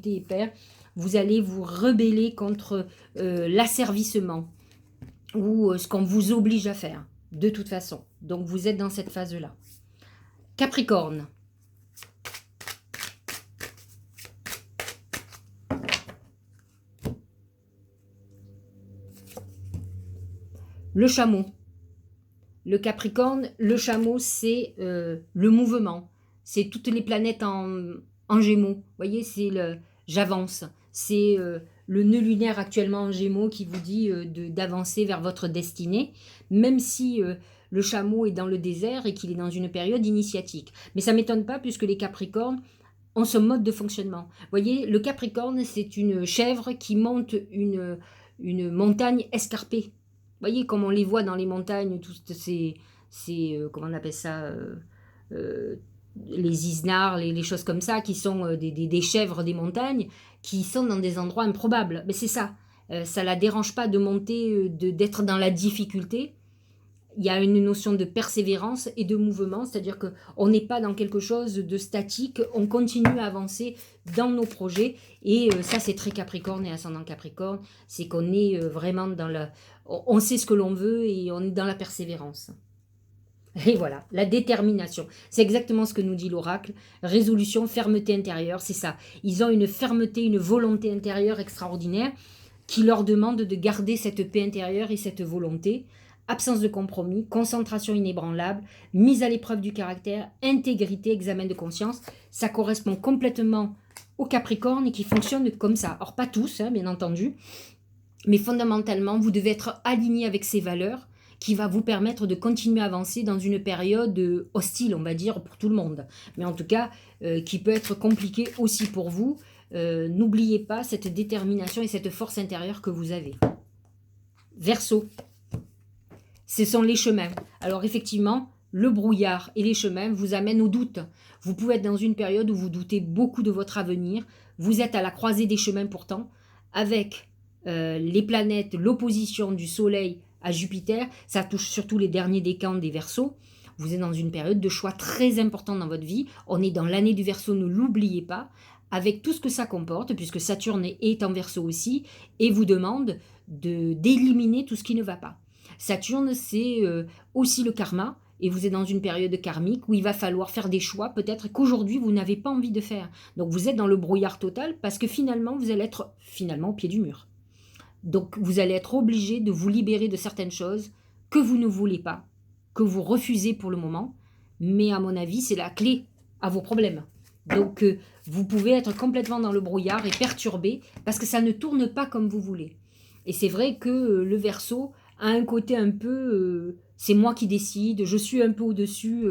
épais, vous allez vous rebeller contre l'asservissement ou ce qu'on vous oblige à faire, de toute façon. Donc vous êtes dans cette phase-là. Capricorne. Le chameau. Le Capricorne, le chameau, c'est le mouvement. C'est toutes les planètes en Gémeaux. Vous voyez, c'est le j'avance. C'est le nœud lunaire actuellement en Gémeaux qui vous dit d'avancer vers votre destinée, même si le chameau est dans le désert et qu'il est dans une période initiatique. Mais ça ne m'étonne pas puisque les Capricornes ont ce mode de fonctionnement. Vous voyez, le Capricorne, c'est une chèvre qui monte une montagne escarpée. Vous voyez, comme on les voit dans les montagnes, toutes comment on appelle ça, les isnards, les choses comme ça, qui sont des chèvres des montagnes, qui sont dans des endroits improbables. Mais c'est ça. Ça ne la dérange pas de monter, d'être dans la difficulté. Il y a une notion de persévérance et de mouvement, c'est-à-dire qu'on n'est pas dans quelque chose de statique, on continue à avancer dans nos projets, et ça c'est très Capricorne et ascendant Capricorne, c'est qu'on est vraiment dans la... On sait ce que l'on veut et on est dans la persévérance. Et voilà, la détermination, c'est exactement ce que nous dit l'oracle, résolution, fermeté intérieure, c'est ça. Ils ont une fermeté, une volonté intérieure extraordinaire qui leur demande de garder cette paix intérieure et cette volonté. Absence de compromis, concentration inébranlable, mise à l'épreuve du caractère, intégrité, examen de conscience. Ça correspond complètement au Capricorne et qui fonctionne comme ça. Or, pas tous, hein, bien entendu, mais fondamentalement, vous devez être aligné avec ces valeurs qui va vous permettre de continuer à avancer dans une période hostile, on va dire, pour tout le monde. Mais en tout cas, qui peut être compliquée aussi pour vous. N'oubliez pas cette détermination et cette force intérieure que vous avez. Verseau. Ce sont les chemins. Alors effectivement, le brouillard et les chemins vous amènent au doute. Vous pouvez être dans une période où vous doutez beaucoup de votre avenir. Vous êtes à la croisée des chemins pourtant, avec les planètes, l'opposition du Soleil à Jupiter. Ça touche surtout les derniers décans des Verseaux. Vous êtes dans une période de choix très important dans votre vie. On est dans l'année du Verseau, ne l'oubliez pas, avec tout ce que ça comporte, puisque Saturne est en Verseau aussi, et vous demande d'éliminer tout ce qui ne va pas. Saturne, c'est aussi le karma, et vous êtes dans une période karmique où il va falloir faire des choix, peut-être qu'aujourd'hui, vous n'avez pas envie de faire. Donc, vous êtes dans le brouillard total, parce que finalement, vous allez être au pied du mur. Donc, vous allez être obligé de vous libérer de certaines choses que vous ne voulez pas, que vous refusez pour le moment, mais à mon avis, c'est la clé à vos problèmes. Donc, vous pouvez être complètement dans le brouillard et perturbé, parce que ça ne tourne pas comme vous voulez. Et c'est vrai que le Verseau a un côté un peu, c'est moi qui décide, je suis un peu au-dessus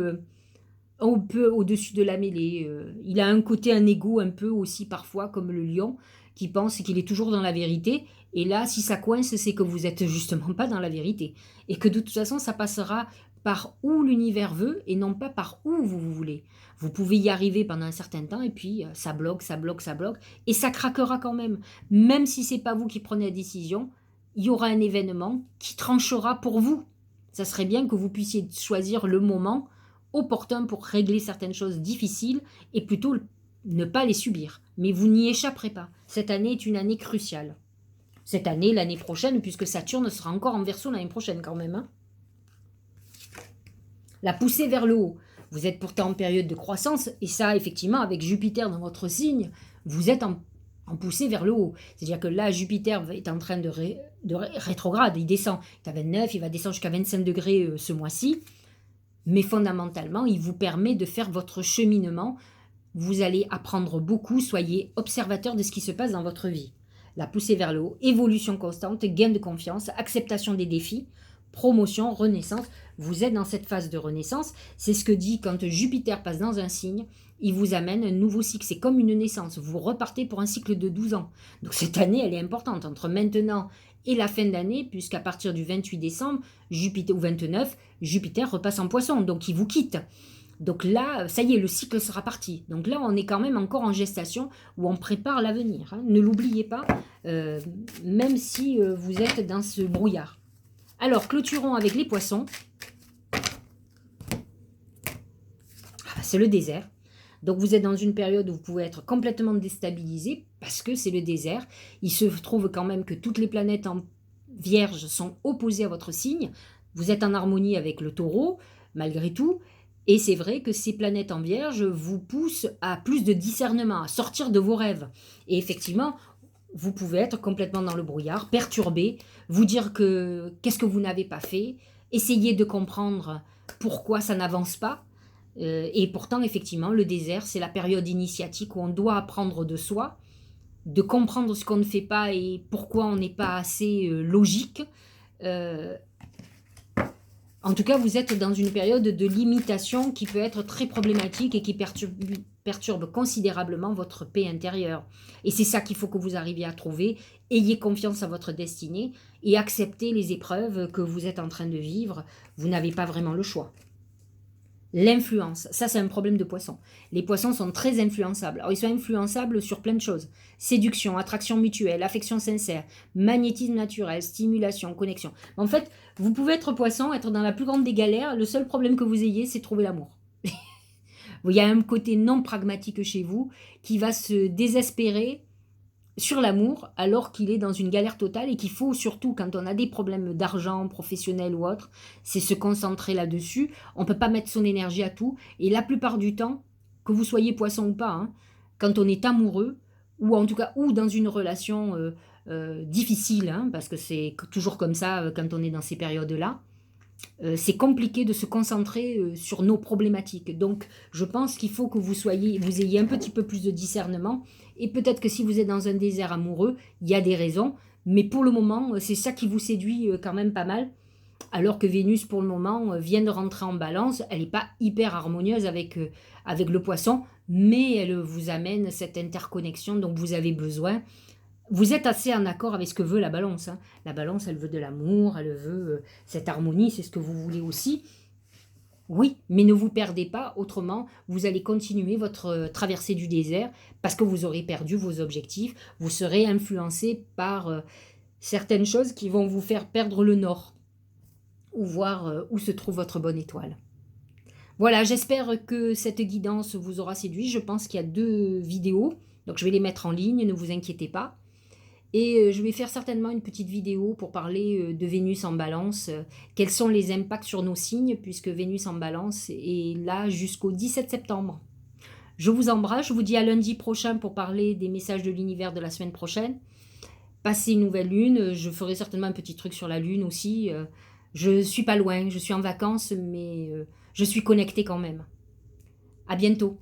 de la mêlée. Il a un côté, un ego un peu aussi parfois, comme le lion, qui pense qu'il est toujours dans la vérité. Et là, si ça coince, c'est que vous n'êtes justement pas dans la vérité. Et que de toute façon, ça passera par où l'univers veut et non pas par où vous voulez. Vous pouvez y arriver pendant un certain temps et puis ça bloque, ça bloque, ça bloque. Et ça craquera quand même. Même si ce n'est pas vous qui prenez la décision, il y aura un événement qui tranchera pour vous. Ça serait bien que vous puissiez choisir le moment opportun pour régler certaines choses difficiles et plutôt ne pas les subir. Mais vous n'y échapperez pas. Cette année est une année cruciale. Cette année, l'année prochaine, puisque Saturne sera encore en Verseau l'année prochaine quand même. Hein. La poussée vers le haut. Vous êtes pourtant en période de croissance, et ça, effectivement, avec Jupiter dans votre signe, vous êtes en poussée vers le haut. C'est-à-dire que là, Jupiter est en train de rétrograde, il descend. Il est à 29, il va descendre jusqu'à 25 degrés ce mois-ci. Mais fondamentalement, il vous permet de faire votre cheminement. Vous allez apprendre beaucoup, soyez observateur de ce qui se passe dans votre vie. La poussée vers le haut, évolution constante, gain de confiance, acceptation des défis, promotion, renaissance. Vous êtes dans cette phase de renaissance. C'est ce que dit quand Jupiter passe dans un signe, il vous amène un nouveau cycle. C'est comme une naissance. Vous repartez pour un cycle de 12 ans. Donc cette année, elle est importante. Entre maintenant et la fin d'année, puisqu'à partir du 28 décembre, Jupiter, ou 29, Jupiter repasse en poisson. Donc il vous quitte. Donc là, ça y est, le cycle sera parti. Donc là, on est quand même encore en gestation où on prépare l'avenir. Hein. Ne l'oubliez pas, même si vous êtes dans ce brouillard. Alors, clôturons avec les poissons. Ah, c'est le désert. Donc vous êtes dans une période où vous pouvez être complètement déstabilisé parce que c'est le désert. Il se trouve quand même que toutes les planètes en Vierge sont opposées à votre signe. Vous êtes en harmonie avec le Taureau, malgré tout. Et c'est vrai que ces planètes en Vierge vous poussent à plus de discernement, à sortir de vos rêves. Et effectivement, vous pouvez être complètement dans le brouillard, perturbé, vous dire que qu'est-ce que vous n'avez pas fait, essayer de comprendre pourquoi ça n'avance pas. Et pourtant, effectivement, le désert, c'est la période initiatique où on doit apprendre de soi, de comprendre ce qu'on ne fait pas et pourquoi on n'est pas assez logique. Euh, En tout cas, vous êtes dans une période de limitation qui peut être très problématique et qui perturbe considérablement votre paix intérieure. Et c'est ça qu'il faut que vous arriviez à trouver. Ayez confiance à votre destinée et acceptez les épreuves que vous êtes en train de vivre. Vous n'avez pas vraiment le choix. L'influence, ça c'est un problème de poisson. Les poissons sont très influençables. Alors ils sont influençables sur plein de choses. Séduction, attraction mutuelle, affection sincère, magnétisme naturel, stimulation, connexion. En fait, vous pouvez être poisson, être dans la plus grande des galères. Le seul problème que vous ayez, c'est trouver l'amour. Il y a un côté non pragmatique chez vous qui va se désespérer sur l'amour alors qu'il est dans une galère totale et qu'il faut surtout, quand on a des problèmes d'argent, professionnel ou autre, c'est se concentrer là-dessus. On ne peut pas mettre son énergie à tout. Et la plupart du temps, que vous soyez poisson ou pas, hein, quand on est amoureux, ou en tout cas ou dans une relation difficile, hein, parce que c'est toujours comme ça quand on est dans ces périodes-là, c'est compliqué de se concentrer sur nos problématiques. Donc, je pense qu'il faut que vous ayez un petit peu plus de discernement. Et peut-être que si vous êtes dans un désert amoureux, il y a des raisons. Mais pour le moment, c'est ça qui vous séduit quand même pas mal. Alors que Vénus, pour le moment, vient de rentrer en balance. Elle n'est pas hyper harmonieuse avec le poisson, mais elle vous amène cette interconnexion dont vous avez besoin. Vous êtes assez en accord avec ce que veut la balance. Hein. La balance, elle veut de l'amour, elle veut cette harmonie, c'est ce que vous voulez aussi. Oui, mais ne vous perdez pas, autrement, vous allez continuer votre traversée du désert parce que vous aurez perdu vos objectifs, vous serez influencé par certaines choses qui vont vous faire perdre le nord ou voir où se trouve votre bonne étoile. Voilà, j'espère que cette guidance vous aura séduit. Je pense qu'il y a 2 vidéos, donc je vais les mettre en ligne, ne vous inquiétez pas. Et je vais faire certainement une petite vidéo pour parler de Vénus en balance. Quels sont les impacts sur nos signes, puisque Vénus en balance est là jusqu'au 17 septembre. Je vous embrasse, je vous dis à lundi prochain pour parler des messages de l'univers de la semaine prochaine. Passez une nouvelle lune, je ferai certainement un petit truc sur la lune aussi. Je suis pas loin, je suis en vacances, mais je suis connectée quand même. À bientôt.